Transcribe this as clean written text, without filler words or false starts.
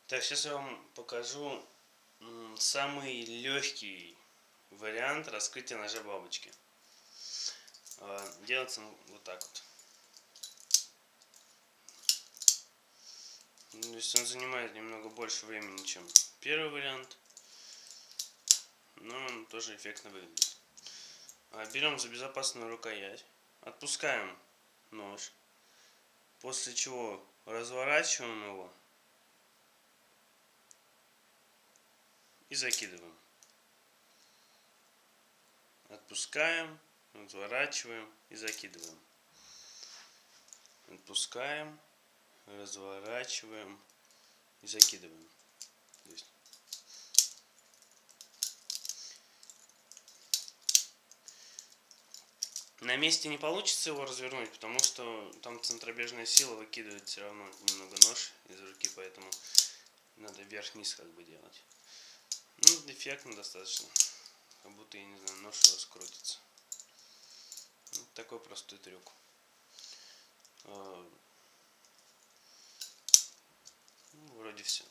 Так, сейчас я вам покажу самый легкий вариант раскрытия ножа бабочки. Делается вот так вот. То есть он занимает немного больше времени, чем первый вариант, но он тоже эффектно выглядит. Берем за безопасную рукоять, отпускаем нож, после чего разворачиваем его и закидываем. Отпускаем, разворачиваем и закидываем. Отпускаем, разворачиваем и закидываем. Здесь. На месте не получится его развернуть, потому что там центробежная сила выкидывает все равно немного нож из руки, поэтому надо вверх-вниз как бы делать. Ну, эффектно достаточно. Как будто, я не знаю, нож у вас крутится. Вот такой простой трюк. Вроде все.